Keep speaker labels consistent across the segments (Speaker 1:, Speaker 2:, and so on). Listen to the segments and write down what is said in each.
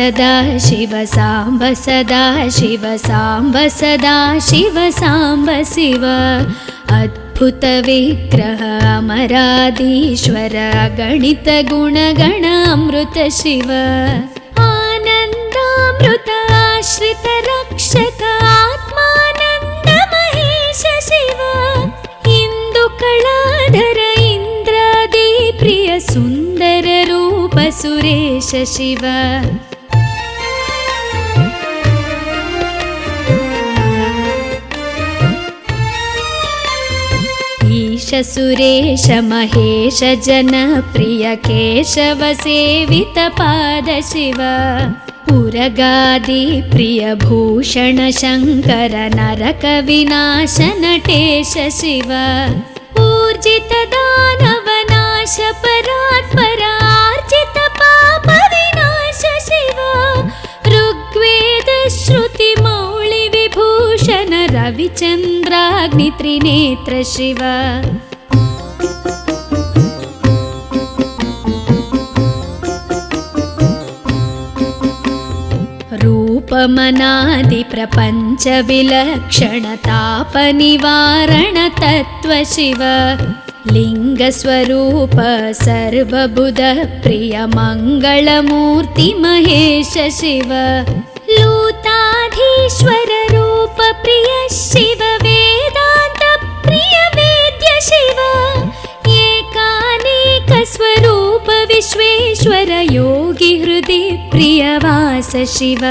Speaker 1: सदा शिव साम्ब सदा शिव साम्ब सदा शिव साम्ब शिव अद्भुत विग्रह अमराधीश्वर गणित गुणगण अमृत शिव आनन्दामृत आश्रित रक्षक आत्मानन्द महेश शिव इंदुकलाधर इंद्रादि प्रिय सुंदर रूप सुरेश शिव ईश सुरेश महेश जन प्रिय केशव सेवित पाद शिव उरगादि प्रिय भूषण शंकर नरक विनाश नटेश शिव ऊर्जित दानव नाश परात्पर आर्जित पाप विनाश शिव ऋग्वेद श्रुति मौळि विभूषण रविचंद्राग्नि त्रिनेत्र शिव रूपमनादि प्रपंच विलक्षण ताप निवारण तत्व शिव लिंग स्वरूप सर्वबुध प्रिय मंगलमूर्ति महेश शिव लूताधीश्वर रूप प्रिय शिव वेदांत प्रिय वेद्य शिव एकानेक स्वरूप विश्वेश्वर योगी हृदि प्रिय वास शिव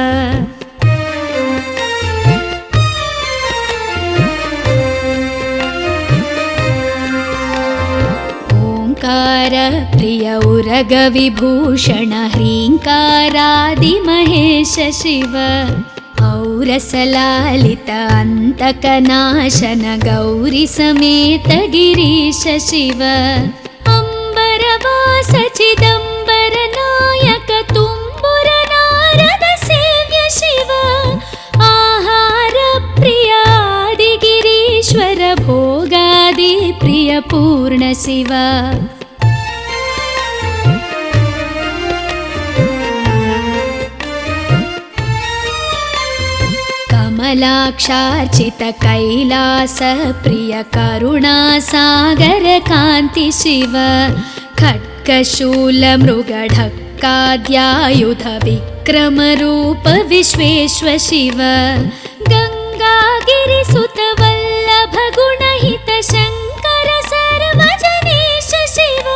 Speaker 1: ओंकार प्रिय उरग विभूषण ह्रींकारादि महेश शिव औरसलालित अंतकनाशन गौरी समेत गिरीश शिव अंबरवास चिदंबर नायक तुम्बुर नारद सेव्य शिव आहार प्रिय आदि गिरीश्वर भोगादि प्रिय पूर्ण शिव कमलाक्षार्चित कैलास प्रिय करुणा सागर कांति शिव खड्गशूल मृगढक्काद्यायुध विक्रम रूप विश्वेश्वर शिव गंगागिरिसुत वल्लभ गुणहित शंकर सर्वजनेश शिव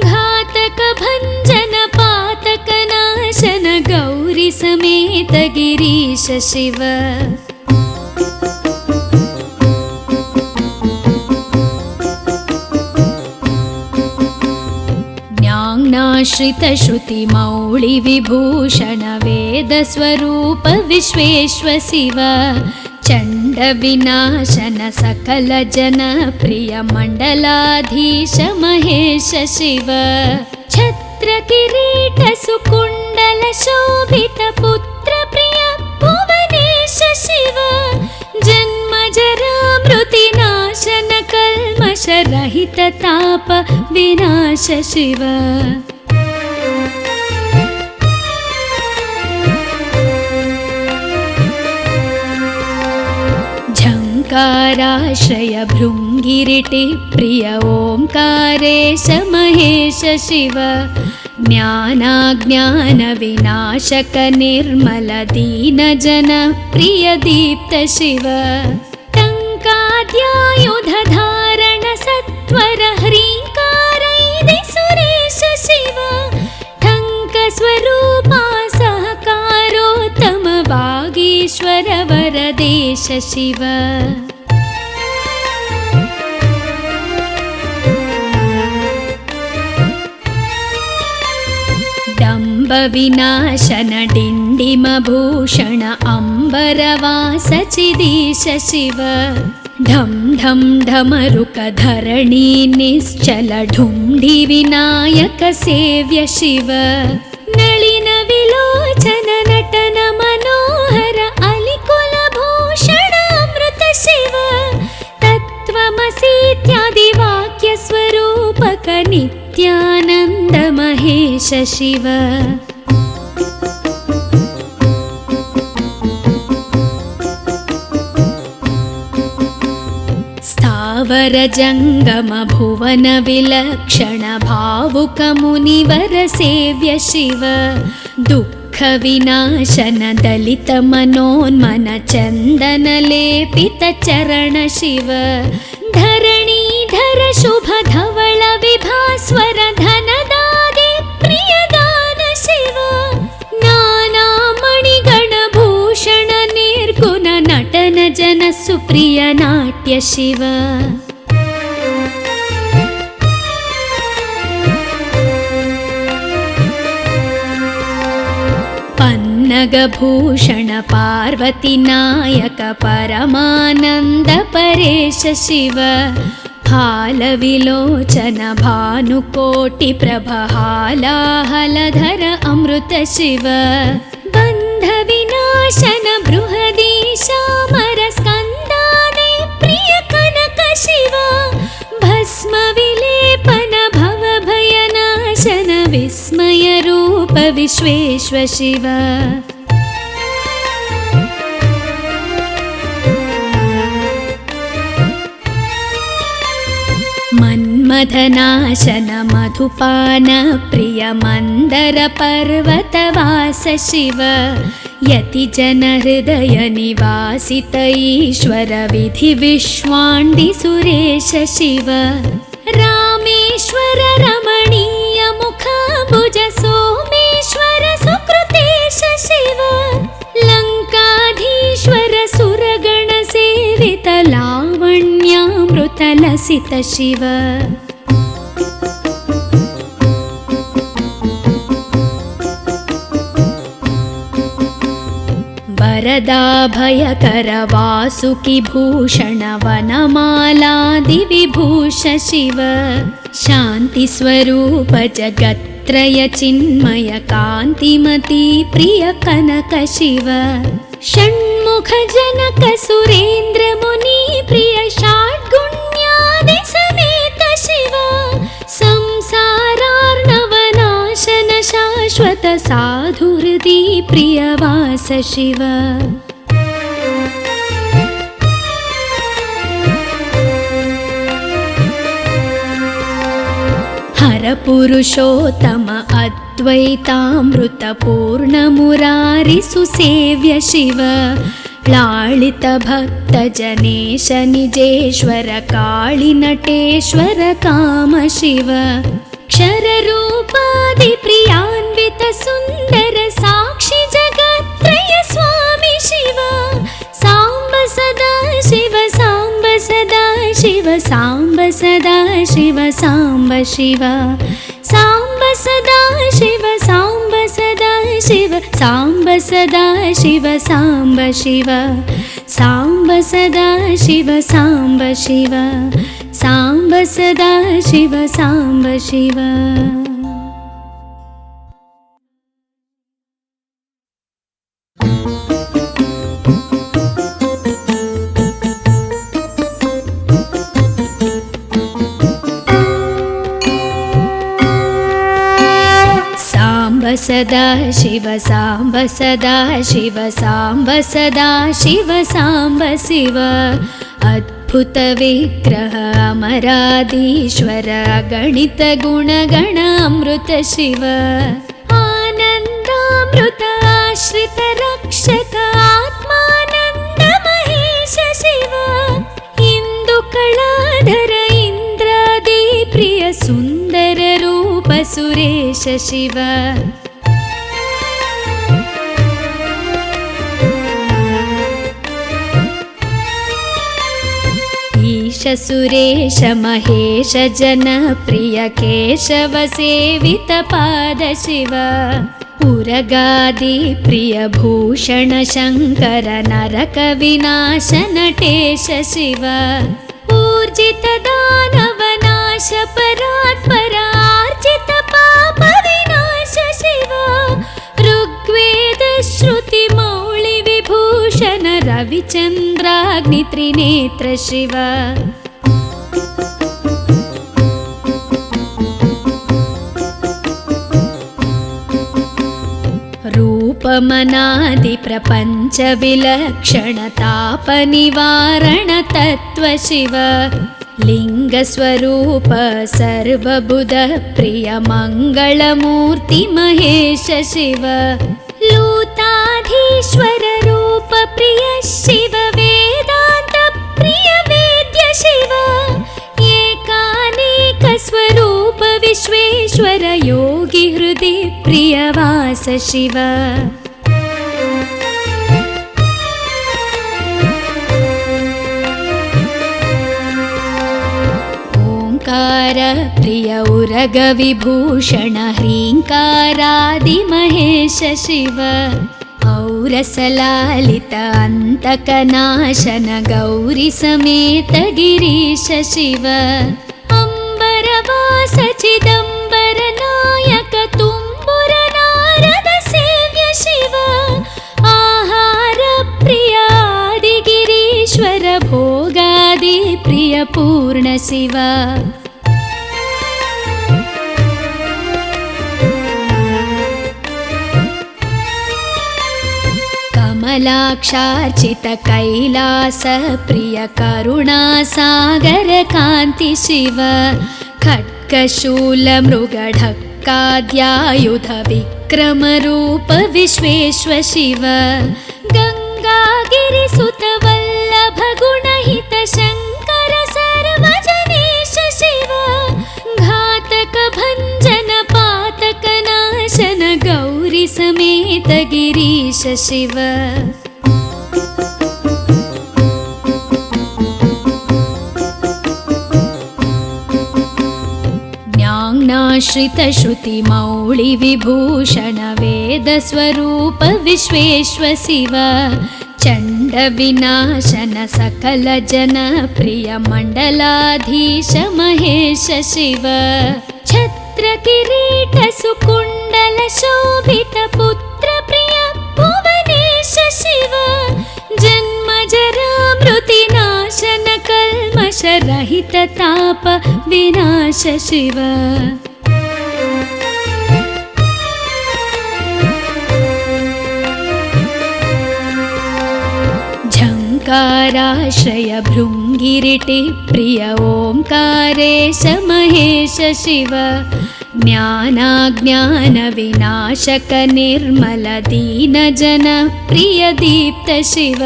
Speaker 1: घातक भंजन पातक नाशन गौरी समेत गिरीश शिव ज्ञानाश्रित श्रुति मौळि विभूषण वेद स्वरूप विश्वेश्वर शिव चंड विनाशन सकल जन प्रिय मंडलाधीश महेश शिव छत्र किरीट सुकुंडल शोभित पुत्र प्रिय भुवनेश शिव जन्म जरा मृति नाशन कल्मष रहित ताप विनाश शिव झंकाराश्रय भृंगिरिटि प्रिय ओंकारेश महेश शिव ज्ञानाज्ञान विनाशक निर्मल दीन जन प्रिय दीप्त शिव टंकाद्यायुध धारण सत्वर ह्रींकारैदि सुरेश शिव ठंक स्वरूपा सहकारोत्तम वागीश्वर वरदेश शिव डंब विनाशन डिंडिम भूषण अंबरवास चिदीश शिव ढम ढम ढमरुक धरणी निश्चल ढुंढि विनायक सेव्य शिव नलिन विलोचन नटन मनोहर अलिकुल भूषण अमृत शिव तत्त्वमसीत्यादि वाक्य स्वरूपक नित्यानंद महेश शिव वरजङ्गम भुवन विलक्षण भावुक मुनिवर सेव्य शिव दुःख विनाशन दलित मनोन्मन चन्दन लेपित चरण शिव धरणीधर शुभ धवल विभास्वर धनदागे प्रियदान शिव नाना मणिगण भूषण निर्गुण नटन जन सुप्रिय नाट्य शिव पन्नगभूषण पार्वती नायक परमानन्द परेश शिव फालविलोचन भानुकोटि प्रभ हालाहलधर अमृत शिव बन्ध विनाशन बृहदीशामर स्कन्दाने प्रिय कनक शिव भस्म विलेपन भव भयनाशन विस्मय रूप विश्वेश्व शिव मन्मथनाशन मधुपान प्रिय मन्दर पर्वतवास शिव यति जन हृदय निवासित ईश्वर विधि विश्वाण्डि सुरेश शिव रामेश्वर रमणीय मुखाम्बुज सोमेश्वर सुकृतेश शिव लङ्काधीश्वर सुरगण सेवित लावण्यामृत लसित शिव वरदाभयकर वासुकि भूषण वनमालादि विभूष शिव शान्ति स्वरूप जगत्त्रय चिन्मय कान्तिमती प्रिय कनक शिव षण्मुख जनक सुरेन्द्र मुनि प्रिय षड्गुण्यादि समेत शिव संसारार्णवनाशन शाश्वत साधुहृदि प्रियवास शिव हर पुरुषोत्तम अद्वैतामृत पूर्ण मुरारि सुसेव्य शिव लालित भक्त जनेश निजेश्वर काळि नटेश्वर काम शिव क्षर रूपादि प्रियान्वित सुन्दर साक्षि जगत्त्रय स्वामी शिव साम्ब सदा शिव साम्ब सदा शिव साम्ब सदा शिव साम्ब शिव साम्ब सदा शिव साम्ब सदा शिव साम्ब सदा शिव साम्ब शिव साम्ब सदा शिव साम्ब शिव साम्ब सदा शिव साम्ब शिव सदा शिव साम्ब सदा शिव साम्ब सदा शिव साम्ब शिव अद्भुत विग्रह अमराधीश्वर गणित गुणगण अमृत शिव आनन्दामृत आश्रित रक्षक आत्मानन्द महेश शिव इंदु कलाधर इंद्रादि प्रिय सुंदर रूप सुरेश शिव ईश सुरेश महेश जन प्रिय केशव सेवित पाद शिव उरगादि प्रिय भूषण शंकर नरक विनाश नटेश शिव ऊर्जित दानव नाश परात्पर आर्जित पाप विनाश शिव ऋग्वेद श्रुति मौळि विभूषण रविचन्द्राग्नि त्रिनेत्र शिव रूपमनादि प्रपंच विलक्षण ताप निवारण तत्व शिव लिङ्गस्वरूप सर्वबुधप्रिय मङ्गलमूर्ति महेश शिव लूताधीश्वर रूप प्रिय शिव वेदान्त प्रिय वेद्य शिव एकानेक स्वरूप विश्वेश्वर योगी हृदि प्रियवास शिव ओंकार प्रिय उरग विभूषण ह्रींकारादि महेश शिव औरसलालित अंतकनाशन गौरी समेत गिरीश शिव अंबरवास चिदंबर नायक तुम्बुर नारद सेव्य शिव आहार प्रिय आदिगिरीश्वर भोगादि प्रिय पूर्ण शिव कमलाक्षार्चित कैलास प्रिय करुणा सागर कांति शिव खड्गशूल मृगढक्काद्यायुध विक्रम रूप विश्वेश्वर शिव गंगागिरिसुत वल्लभ गुणहित शंकर सर्वजनेश शिव घातक भंजन पातक नाशन गौरी समेत गिरीश शिव ज्ञानाश्रित श्रुति मौळि विभूषण वेद स्वरूप विश्वेश्वर शिव चंड विनाशन सकल जन प्रिय मंडलाधीश महेश शिव छत्र किरीट सुकुंडल शोभित पुत्र प्रिय भुवनेश शिव जन्म जरा मृति नाशन कल्मष रहित ताप विनाश शिव झंकाराश्रय भृंगिरिटि प्रिय ओंकारेश महेश शिव ज्ञानाज्ञान विनाशक निर्मल दीन जन प्रिय दीप्त शिव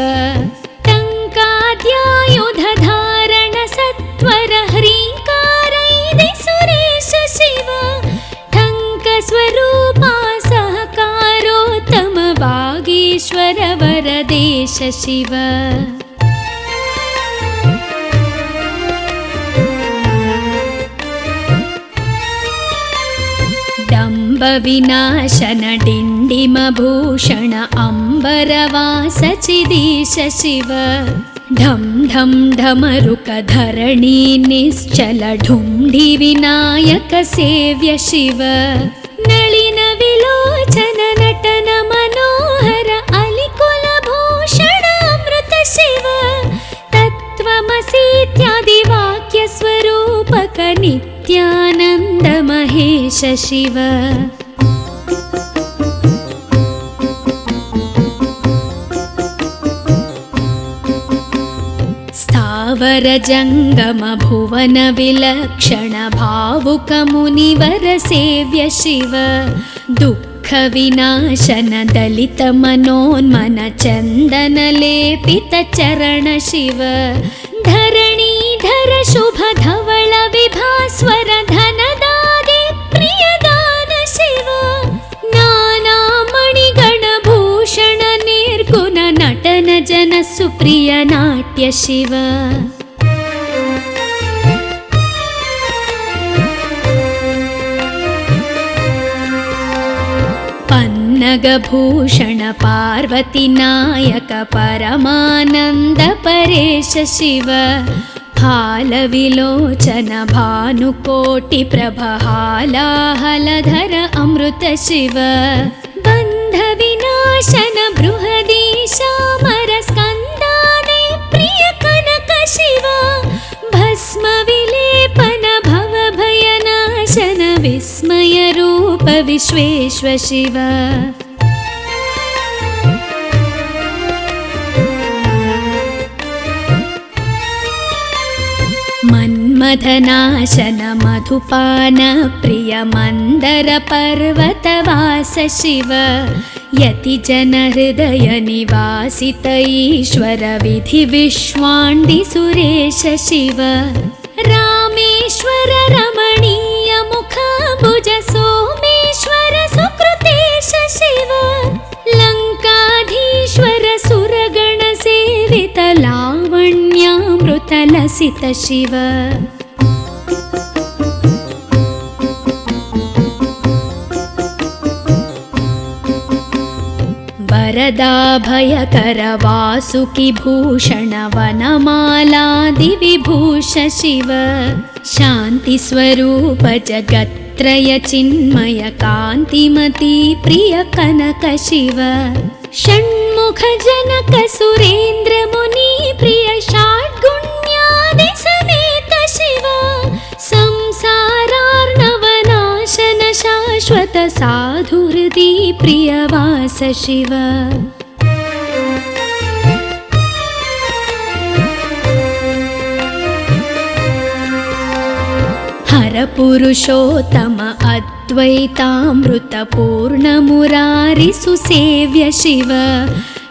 Speaker 1: टंकाद्यायुध धारण सत्वर ह्रींकारैदि सुरेश शिव ठंक स्वरूपा सहकारोत्तम वागीश्वर वरदेश शिव डंब विनाशन डिंडिम भूषण अंबरवास चिदीश शिव ढम ढम ढमरुक धरणी निश्चल ढुंढि विनायक सेव्य शिव नलिन विलोचन नटन मनोहर अलिकुल भूषण अमृत शिव तत्त्वमसीत्यादि वाक्य स्वरूपक नित्यानंद महेश शिव स्थावर जंगम भुवन विलक्षण भावुक मुनिवर सेव्य शिव दुःख विनाशन दलित मनोन्मन चंदन लेपित चरण शिव धरणीधर शुभ धवल विभास्वर धनदादि प्रियदान शिव नाना मणिगण भूषण निर्गुण नटन जन सुप्रिय नाट्य शिव पन्नगभूषण पार्वती नायक परमानंद परेश शिव हालविलोचन भानुकोटि प्रभहालाहलधर अमृत शिव बंध विनाशन बृहदीशामर स्कंदादि प्रिय कनक शिव भस्म विलेपन भव भयनाशन विस्मय रूप विश्वेश्वर शिव मन्मथनाशन मधुपान प्रिय मन्दर पर्वतवास शिव यतिजन हृदय निवासित ईश्वर विधि विश्वाण्डि सुरेश शिव रामेश्वर रमणीय मुखाम्बुज सोमेश्वर सुकृतेश शिव लङ्काधीश्वर सुरगण सेवित लावण्यामृतलसित शिव वरदाभयकर वासुकि भूषण वनमालादिविभूष शिव शान्तिस्वरूप जगत्त्रय चिन्मय कान्तिमती प्रिय कनक शिव षण्मुख जनक सुरेन्द्र मुनि प्रिय षड्गुण्यादि समेत शिव संसारार्णवनाशन शाश्वत साधु हृदि प्रियवास शिव हर पुरुषोत्तम अद्वैतामृत पूर्ण मुरारि सुसेव्य शिव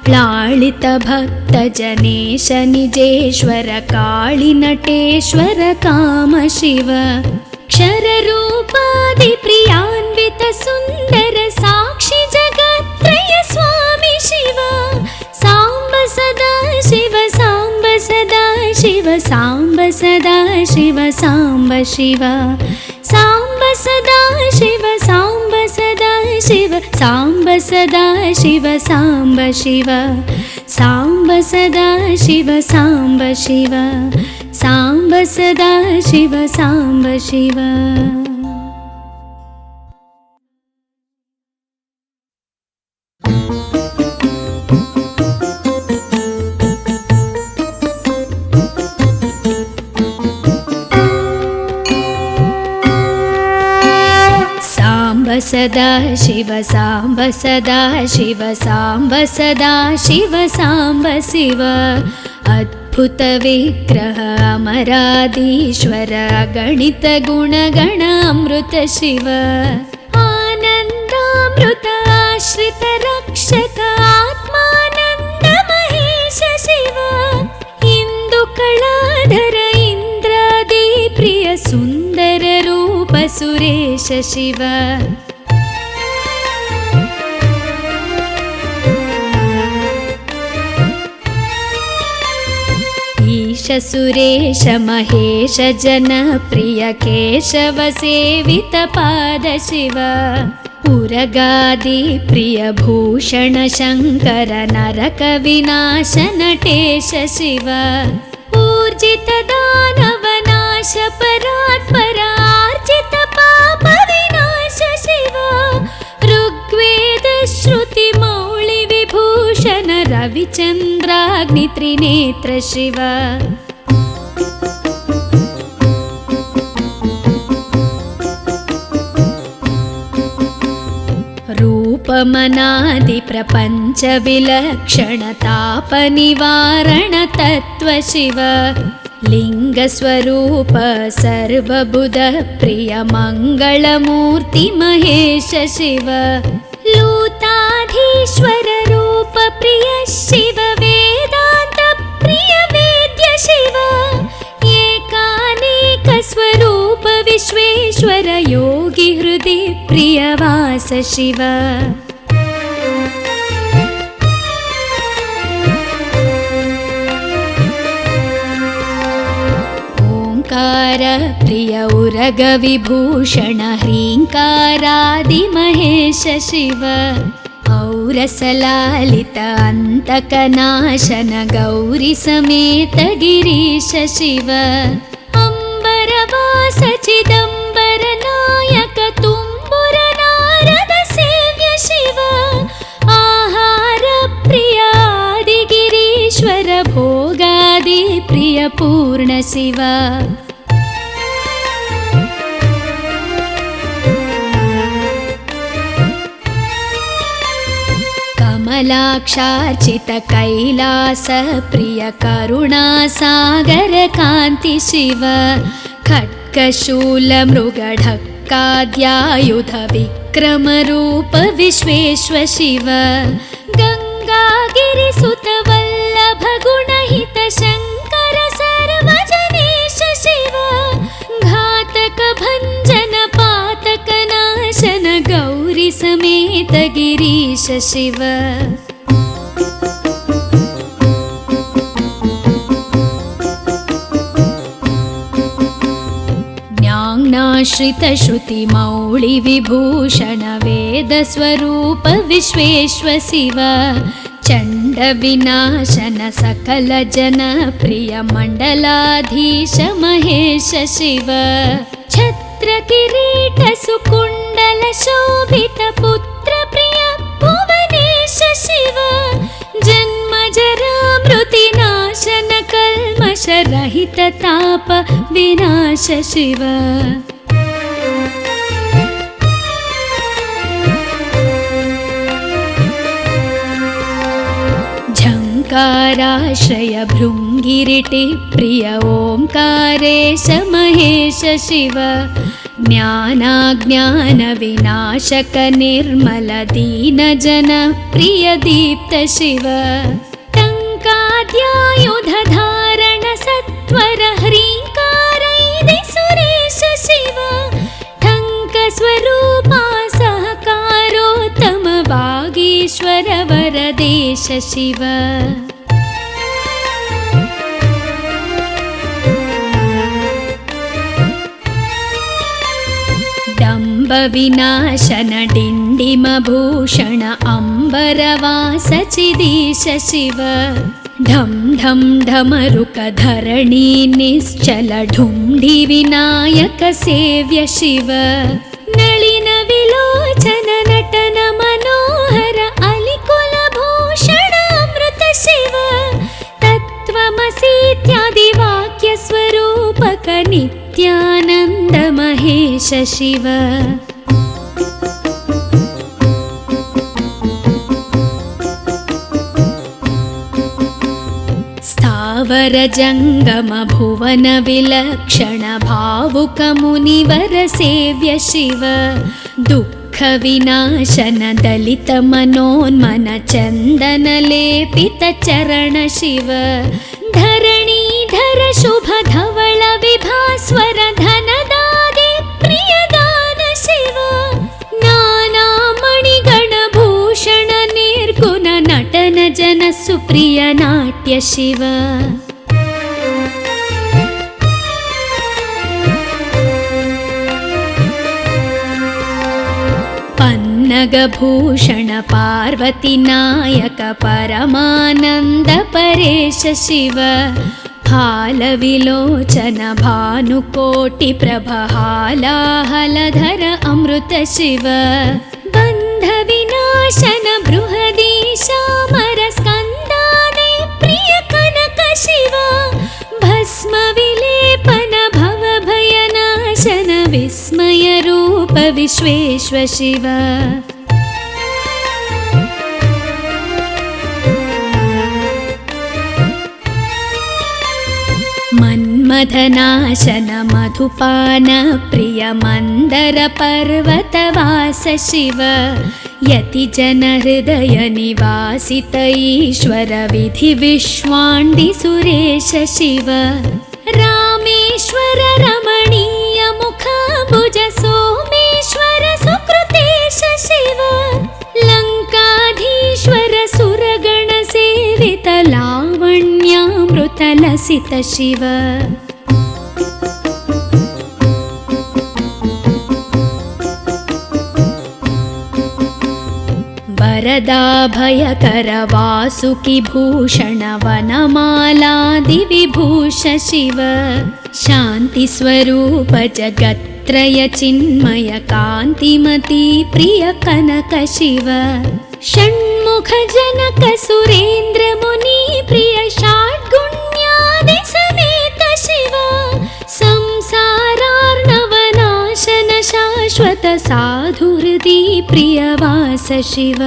Speaker 1: लालित भक्त जनेश निजेश्वर काळि नटेश्वर काम शिव क्षर रूपादि प्रियान्वित सुन्दर साक्षि जगत्त्रय स्वामी शिव साम्ब सदा शिव साम्ब सदा शिव साम्ब सदा शिव साम्ब शिव साम्ब सदा शिव साम्ब सदा शिव साम्ब सदा शिव साम्ब शिव साम्ब सदा शिव साम्ब शिव साम्ब सदा शिव साम्ब शिव सदा शिव साम्ब सदा शिव साम्ब सदा शिव साम्ब शिव अद्भुत विग्रह अमराधीश्वर गणित गुणगण अमृत शिव आनन्दामृत आश्रित रक्षक आत्मानन्द महेश शिव इंदु कलाधर इंद्रादि प्रिय सुन्दर रूप सुरेश शिव ईश सुरेश महेश जन प्रिय केशव सेवित पाद शिव उरगादि प्रिय भूषण शंकर नरक विनाश नटेश शिव ऊर्जित दानव नाश परात्पर आर्जित पाप विनाश शिव ऋग्वेद श्रुति मौळि विभूषण रविचन्द्राग्नि त्रिनेत्र शिव रूपमनादि प्रपंच विलक्षण ताप निवारण तत्व शिव लिंग स्वरूप सर्वबुध प्रिय मंगलमूर्ति महेश शिव लूताधीश्वर रूप प्रिय शिव वेदांत प्रिय वेद्य शिव एकानेक स्वरूप विश्वेश्वर योगी हृदि प्रियवास शिव ओंकार प्रिय उरग विभूषण ह्रींकारादि महेश शिव औरसलालित अंतकनाशन गौरी समेत गिरीश शिव अंबरवास चिदंबर नायक तुम्बुर नारद सेव्य शिव आहार प्रिय आदि गिरीश्वर भोगादि प्रिय पूर्ण शिव कमलाक्षार्चित कैलास प्रिय करुणा सागर कांति शिव खड्गशूलमृगढक्काद्यायुध विक्रमरूप विश्वेश्व शिव गङ्गागिरिसुत वल्लभ गुणहित शङ्कर सर्वजनेश शिव घातक भञ्जन पातक नाशन गौरी समेत गिरीश शिव ज्ञानाश्रित श्रुति मौळि विभूषण वेद स्वरूप विश्वेश्व शिव चण्ड विनाशन सकल जन प्रिय मण्डलाधीश महेश शिव छत्र किरीट सुकुण्डल शोभित पुत्र प्रिय भुवनेश शिव जन्म जरा मृति नाशन कल्मष रहित ताप विनाश शिव झङ्काराश्रय भृङ्गिरिटि प्रिय ओङ्कारेश महेश शिव ज्ञानाज्ञान विनाशक निर्मल दीन जन प्रिय दीप्त शिव टङ्काद्यायुध धारण सत्वर ह्रीङ्कारैदि सुरेश शिव ठङ्क स्वरूपा सहकारोत्तम वागीश्वर वरदेश शिव डम्ब विनाशन डिण्डिम भूषण अम्बरवास चिदीश शिव ढं ढं ढमरुक धरणी निश्चल ढुण्ढि विनायक सेव्य शिव नलिन विलोचन नटन मनोहर अलिकुल भूषण अमृत शिव तत्त्वमसीत्यादि वाक्य स्वरूपक नित्यानन्द महेश शिव स्थावर जङ्गम भुवन विलक्षण भावुक मुनिवर सेव्य शिव दुःख विनाशन दलित मनोन्मन चन्दन लेपित चरण शिव धरणीधर शुभ धवल विभास्वर धनदागे प्रियदान शिव नाना मणिगण भूषण निर्गुण नटन जन सुप्रिय नाट्य शिव पन्नगभूषण पार्वती नायक परमानन्द परेश शिव हालविलोचन भानुकोटि प्रभहालाहलधर अमृत शिव बन्ध विनाशन बृहदीशामर स्कन्दाने प्रिय कनक शिव भस्म विलेपन भव भयनाशन विस्मय रूप विश्वेश्व शिव मन्मथनाशन मधुपान प्रिय मन्दर पर्वतवास शिव यति जन हृदय निवासित ईश्वर विधि विश्वाण्डि सुरेश शिव रामेश्वर रमणीय मुखाम्बुज सोमेश्वर सुकृतेश शिव लङ्काधीश्वर सुरगण सेवित लावण्यामृत लसित शिव वरदाभयकर वासुकि भूषण वनमालादि विभूष शिव शान्ति स्वरूप जगत्त्रय चिन्मय कान्तिमती प्रिय कनक शिव षण्मुख जनक सुरेन्द्र मुनि प्रिय षाड्गुण्यादि समेत शिव संसारार्णवनाशन शाश्वत साधु हृदि प्रियवास शिव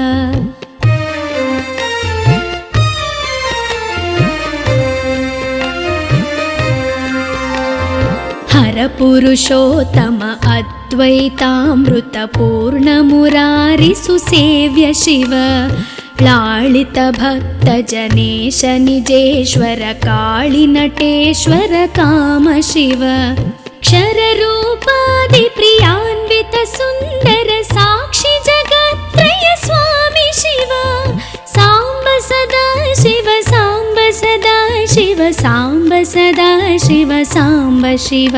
Speaker 1: परपुरुषोत्तम अद्वैतामृतपूर्णमुरारिसुसेव्य शिव लालित भक्तजनेश निजेश्वर काळिनटेश्वर काम शिव क्षररूपादिप्रियान्वित सुन्दर साक्षि जगत्त्रय स्वामी शिव साम्ब सदा शिव साम्ब सदा शिव साम्ब सदा शिव साम्ब शिव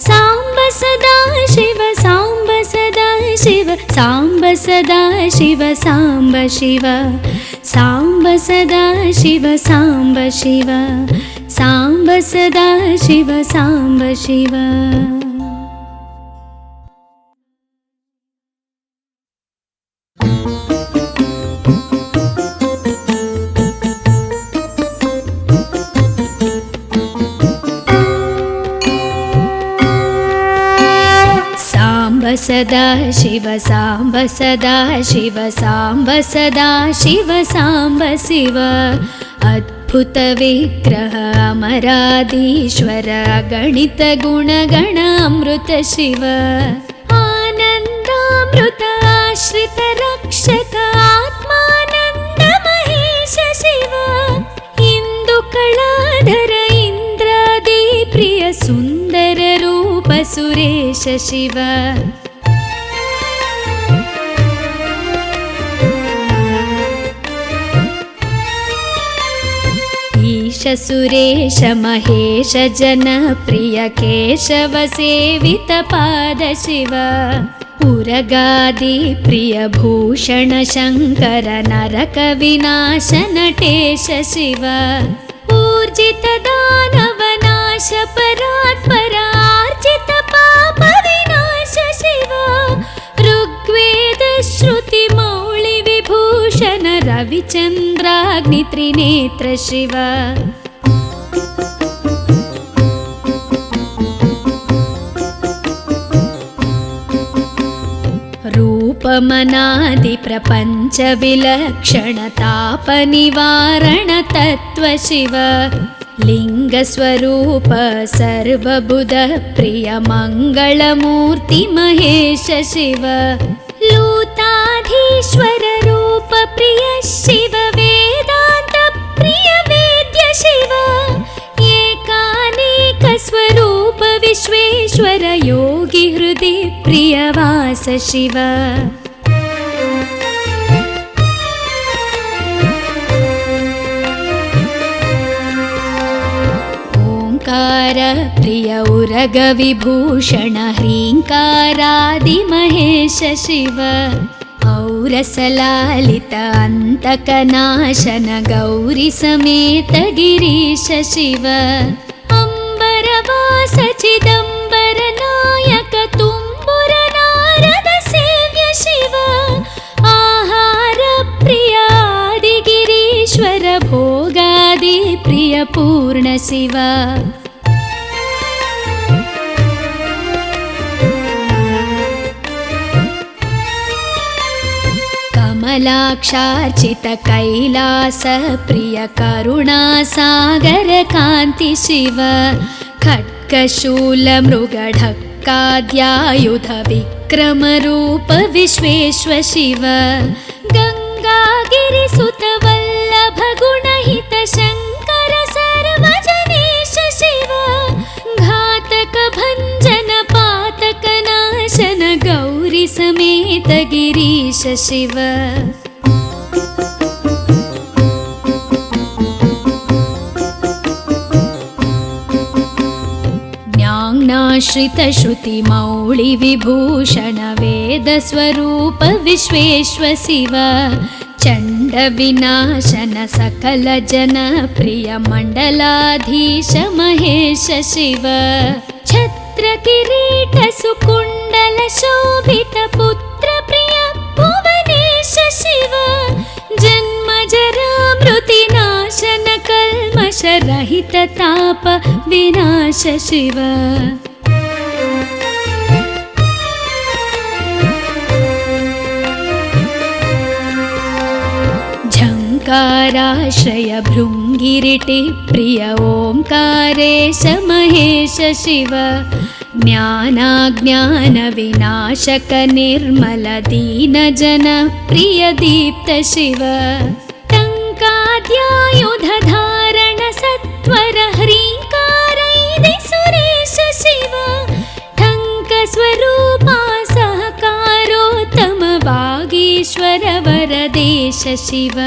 Speaker 1: साम्ब सदा शिव साम्ब सदा शिव साम्ब सदा शिव साम्ब शिव साम्ब सदा शिव साम्ब शिव साम्ब सदा शिव साम्ब शिव। सदा शिव साम्ब सदा शिव साम्ब सदा शिव साम्ब शिव अद्भुत विग्रह अमराधीश्वर गणित गुणगण अमृत शिव आनन्दामृत आश्रित रक्षक आत्मानन्द महेश शिव इंदु कलाधर इंद्रादि प्रिय सुंदर रूप सुरेश शिव ईश सुरेश महेश जनप्रिय केशव सेवित पाद शिव उरगादि प्रिय भूषण शंकर नरक विनाश नटेश शिव ऊर्जित दानव नाश परात्पर आर्जित पाप विनाश शिव ऋग्वेद श्रुति मौळि विभूषण रविचन्द्राग्नि त्रिनेत्र शिव रूपमनादि प्रपंच विलक्षण ताप निवारण तत्व शिव लिंग स्वरूप सर्वबुध प्रिय मंगलमूर्ति महेश शिव लूताधीश्वर रूप प्रिय शिव वेदांत प्रिय वेद्य शिव एकानेक स्वरूप विश्वेश्वर योगी हृदि प्रिय वास शिव ओंकार प्रिय उरग विभूषण ह्रींकारादि महेश शिव औरसलालित अंतकनाशन गौरी समेत गिरीश शिव अंबरवास चिदंबर नायक तुम्बुर नारद सेव्य शिव आहार प्रिय आदिगिरीश्वर भोगादि प्रिय पूर्ण शिव कमलाक्षार्चित कैलास प्रिय करुणा सागर कांति शिव खड्गशूल मृगढक्काद्यायुध विक्रम रूप विश्वेश्वर शिव गंगागिरिसुत वल्लभ गुणहित शंकर सर्वजनेश शिव घातक भंजन पातक नाशन गौरी समेत गिरीश शिव ज्ञानाश्रित श्रुति मौळि विभूषण वेद स्वरूप विश्वेश्वर शिव चंड विनाशन सकल जन प्रिय मंडलाधीश महेश शिव छत्र किरीट सुकुंडल शोभित पुत्र प्रिय भुवनेश शिव जन्म जरा मृति नाशन कल्मष रहित ताप विनाश शिव झंकार पराश्रय भृङ्गिरिटि प्रिय ओङ्कारेश महेश शिव ज्ञानाज्ञानविनाशक निर्मल दीनजन प्रिय दीप्त शिव टङ्काद्यायुधधारण सत्वर ह्रीङ्कारैदि सुरेश शिव टङ्कस्वरूपा सहकारोत्तम वागीश्वर वरदेश शिव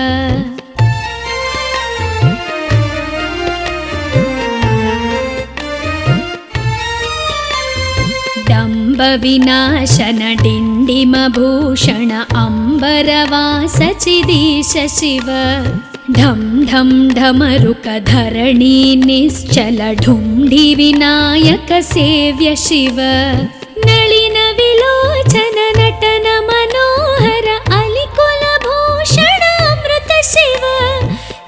Speaker 1: डम्ब विनाशन डिण्डिमभूषण अम्बरवास चिदीश शिव ढं ढं ढमरुक धरणी निश्चल ढुण्ढि विनायक सेव्य शिव नलिन विलोचन नटन मनोहर अलिकुल भूषण अमृत शिव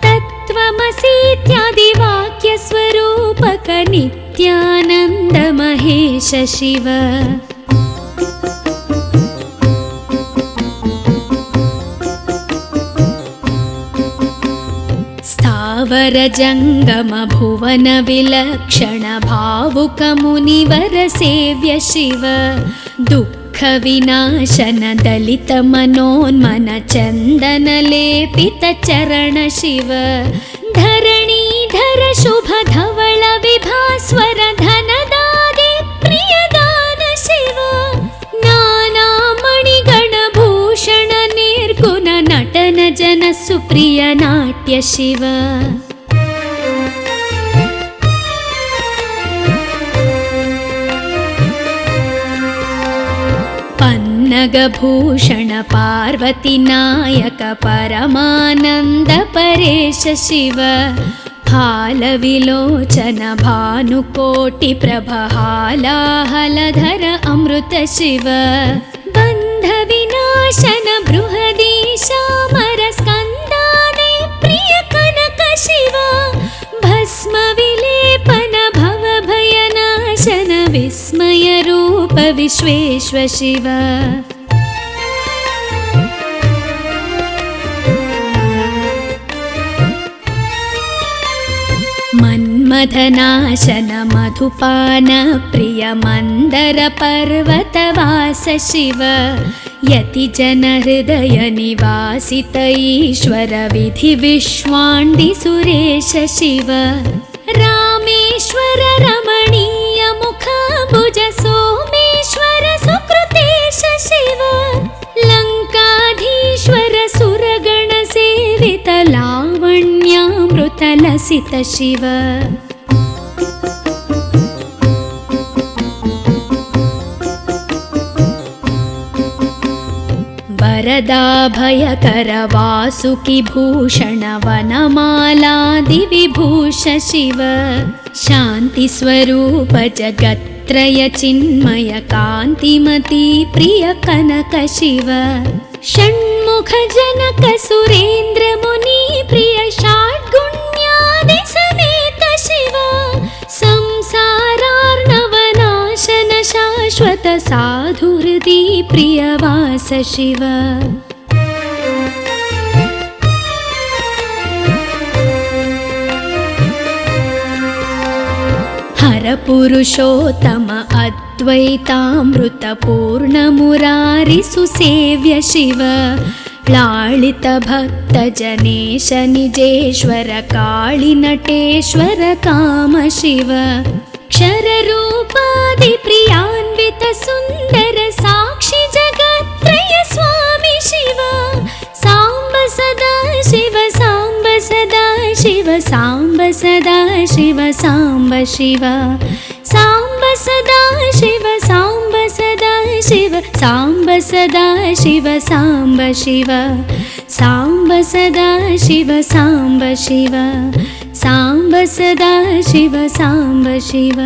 Speaker 1: तत्त्वमसीत्यादि वाक्य स्वरूपक नित्यानन्द महेश शिव स्थावर जंगम भुवन विलक्षण भावुक मुनिवर सेव्य शिव दुःख विनाशन दलित मनोन्मन चंदन लेपित चरण शिव धरणीधर शुभ धवल विभास्वर धनदादि प्रियदान शिव नाना मणिगण भूषण निर्गुण नटन जन सुप्रिय नाट्य शिव पन्नगभूषण पार्वती नायक परमानंद परेश शिव हालविलोचन भानुकोटि प्रभहालाहलधर अमृत शिव बन्ध विनाशन बृहदीशामर स्कन्दादि प्रिय कनक शिव भस्म विलेपन भव भयनाशन विस्मय रूप विश्वेश्व शिव मन्मथनाशन मधुपान प्रिय मंदर पर्वतवास शिव यति जन हृदय निवासित ईश्वर विधि विश्वाण्डि सुरेश शिव रामेश्वर रमणीय मुखाम्बुज सोमेश्वर सुकृतेश शिव लङ्काधीश्वर सुरगण सेवित लावण्यामृत लसित शिव वरदाभयकर वासुकि भूषण वनमालादि विभूष शिव शान्ति स्वरूप जगत्त्रय चिन्मय कान्तिमती प्रिय कनक शिव षण्मुख जनक सुरेन्द्र मुनि प्रिय षड्गुण्यादि समेत शिव संसारार्णवनाशन शाश्वत साधु हृदि प्रियवास शिव हर पुरुषोत्तम अद्वैतामृत पूर्ण मुरारि सुसेव्य शिव लालित भक्त जनेश निजेश्वर काळि नटेश्वर काम शिव क्षर रूपादि प्रियान्वित सुंदर साक्षी जगत्त्रय स्वामी शिव सांब सदा शिव सांब सदा शिव सांब सदा शिव सांब शिव सांब सदा शिव सांब सदा शिव सांब सदा शिव सांब शिव सांब सदा शिव सांब शिव सांब सदा शिव सांब शिव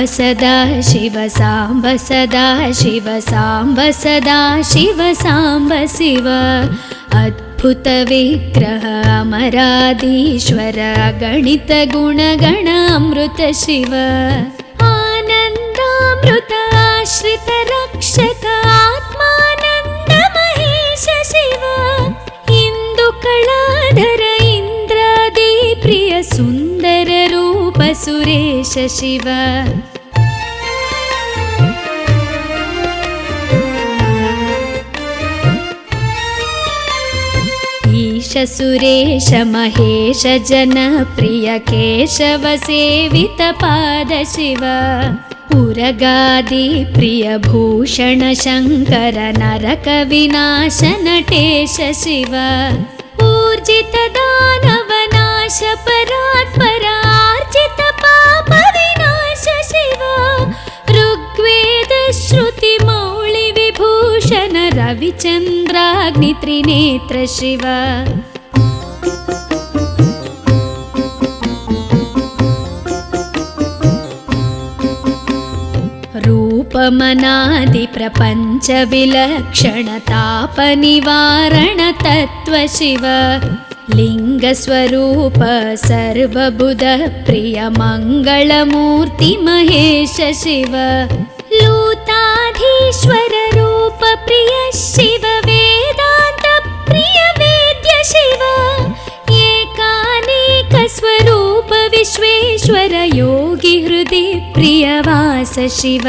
Speaker 1: सदा शिव सांब सदा शिव सांब सदा शिव सांब शिव अद्भुत विग्रह अमराधीश्वर गणित गुणगण अमृत शिव आनन्दामृत आश्रित रक्षक आत्मानन्द महेश शिव इंदु कलाधर इंद्रादि प्रिय सुंदर रूप सुरेश शिव ईश सुरेश महेश जनप्रिय केशव सेवित पाद शिव उरगादि प्रिय भूषण शंकर नरक विनाश नटेश शिव ऊर्जित दानव नाश परात्परार्जित पाप विनाश शिव ऋग्वेद श्रुति मौळि विभूषण रविचंद्राग्नि त्रिनेत्र शिव रूपमनादि प्रपंच विलक्षण ताप निवारण तत्व शिव लिंग स्वरूप सर्वबुध प्रिय मंगलमूर्ति महेश शिव लूताधीश्वर रूप प्रिय शिव वेदांत प्रिय वेद्य शिव एकानेक स्वरूप विश्वेश्वर योगी हृदि प्रियवास शिव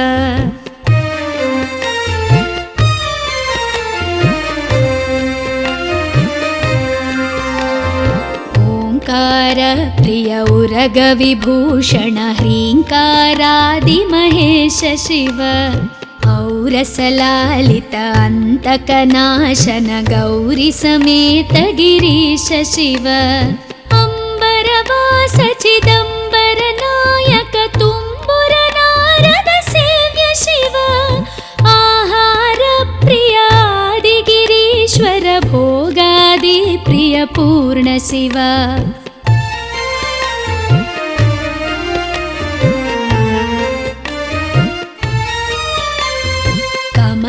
Speaker 1: ओंकार प्रिय उरग विभूषण ह्रींकारादि महेश शिव औरसलालित अंतकनाशन गौरी समेत गिरीश शिव अंबरवास चिदंबर नायक तुम्बुर नारद सेव्य शिव आहार प्रिय आदिगिरीश्वर भोगादि प्रिय पूर्ण शिव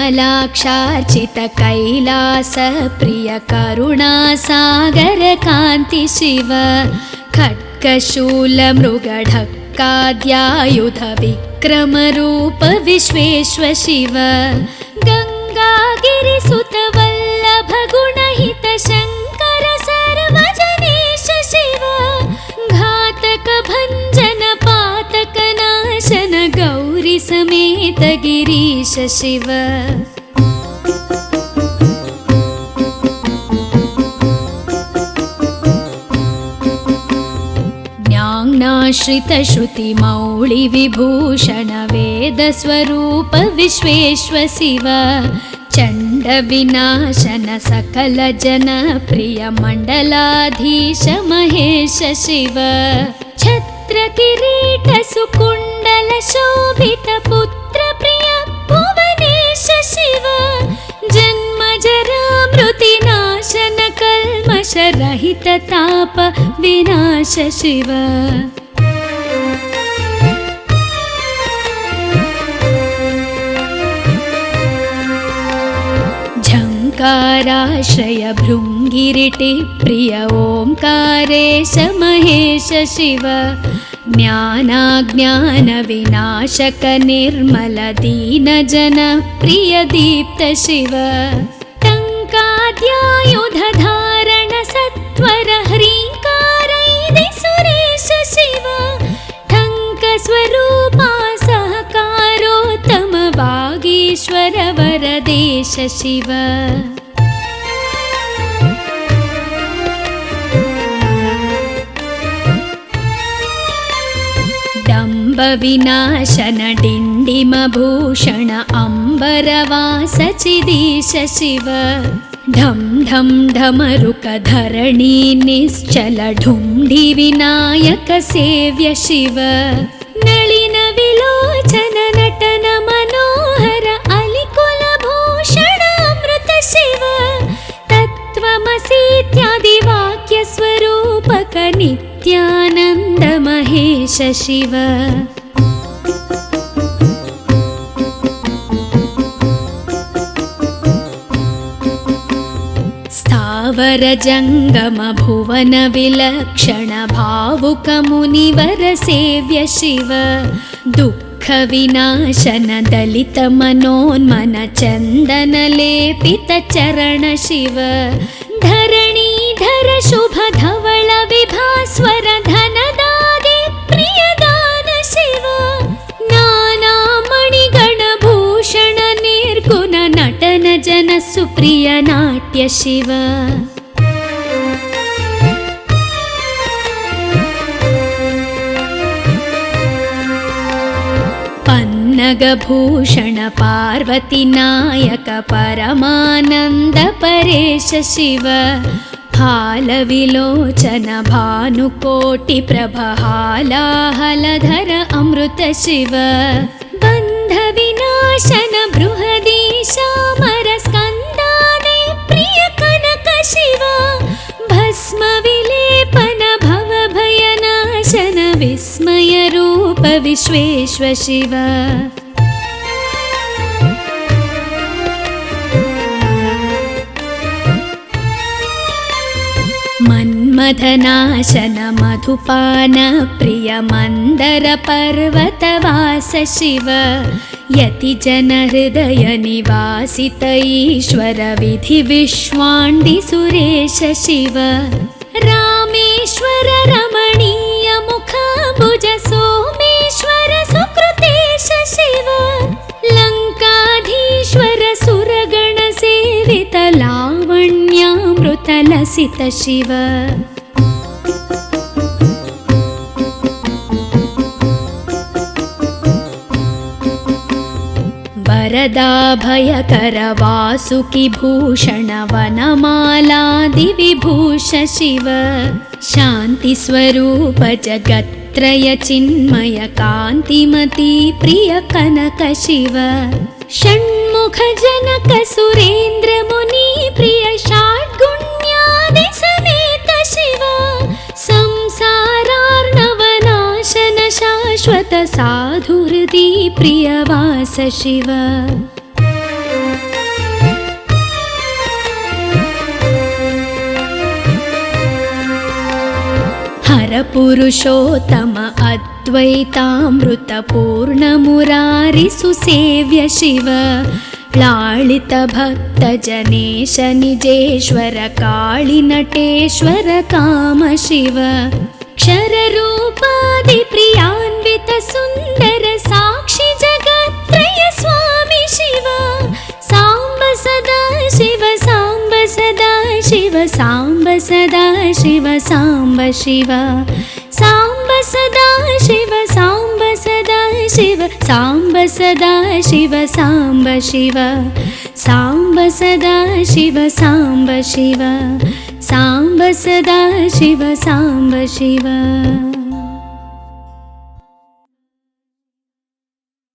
Speaker 1: कमलाक्षार्चित कैलास प्रिय करुणा सागर कांति शिव खड्गशूल मृगढक्काद्यायुध विक्रम रूप विश्वेश्वर शिव गंगागिरिसुत वल्लभ गुणहित शंकर सर्वजनेश शिव घातक भंजन पातक नाशन गौरी समेत गिरीश शिव ज्ञानाश्रित श्रुति मौळि विभूषण वेद स्वरूप विश्वेश्वर शिव चंड विनाशन सकल जन प्रिय मंडलाधीश महेश शिव छत्र किरीट सुकुंडल शोभित पुत्र प्रिय भुवनेश शिव जन्म जरा मृति नाशन कल्मष रहित ताप विनाश शिव झंकाराश्रय भृंगिरिटि प्रिय ओंकारेश महेश शिव ज्ञानाज्ञान विनाशक निर्मल दीन जन प्रिय दीप्त शिव टंकाद्यायुध धारण सत्वर ह्रींकारैदि सुरेश शिव ठंक स्वरूपा सहकारोत्तम वागीश्वर वरदेश शिव डंब विनाशन डिंडिम भूषण अंबरवास चिदीश शिव ढम ढम ढमरुक धरणी निश्चल ढुंढि विनायक सेव्य शिव नलिन विलोचन नटन मनोहर अलिकुल भूषण अमृत शिव तत्त्वमसीत्यादि वाक्य स्वरूपक नित्यानंद महेश शिव स्थावर ईश्वर जङ्गम भुवन विलक्षण भावुक मुनिवर सेव्य शिव दुःख विनाशन दलित मनोन्मन चन्दन लेपित चरण शिव धरणीधर शुभ धवल विभास्वर धनदागे प्रियदान शिव नाना मणिगण भूषण निर्गुण नटन जन सुप्रिय नाट्य शिव पन्नगभूषण पार्वती नायक परमानन्द परेश शिव हालविलोचन भानुकोटि प्रभहालाहलधर अमृत शिव बन्ध विनाशन बृहदीशामर स्कन्दाने प्रिय कनक शिव भस्म विलेपन भव भयनाशन विस्मय रूप विश्वेश्व शिव मन्मथनाशन मधुपान प्रिय मन्दर पर्वतवास शिव यति जन हृदय निवासित ईश्वर विधि विश्वाण्डि सुरेश शिव रामेश्वर रमणीय मुखाम्बुज सोमेश्वर सुकृतेश शिव लङ्काधीश्वर सुरगण सेवित लावण्यामृत लसित शिव वरदाभयकर वासुकि भूषण वनमालादि विभूष शिव शान्ति स्वरूप जगत्त्रय चिन्मय कान्तिमती प्रिय कनक शिव षण्मुख जनक सुरेन्द्र मुनि प्रिय षड्गुण्यादि समेत शिव संसारार्णवनाशन शाश्वत साधु हृदि प्रियवास शिव हर पुरुषोत्तम अद्वैतामृत पूर्ण मुरारि सुसेव्य शिव लालित भक्त जनेश निजेश्वर काळि नटेश्वर काम शिव क्षर रूपादि प्रियान्वित सुन्दर साक्षि जगत्त्रय स्वामी शिव साम्ब सदा शिव साम्ब सदा शिव साम्ब सदा शिव साम्ब शिव साम्ब सदा शिव साम्ब सदा शिव साम्ब सदा शिव साम्ब शिव साम्ब सदा शिव साम्ब शिव साम्ब सदा शिव साम्ब शिव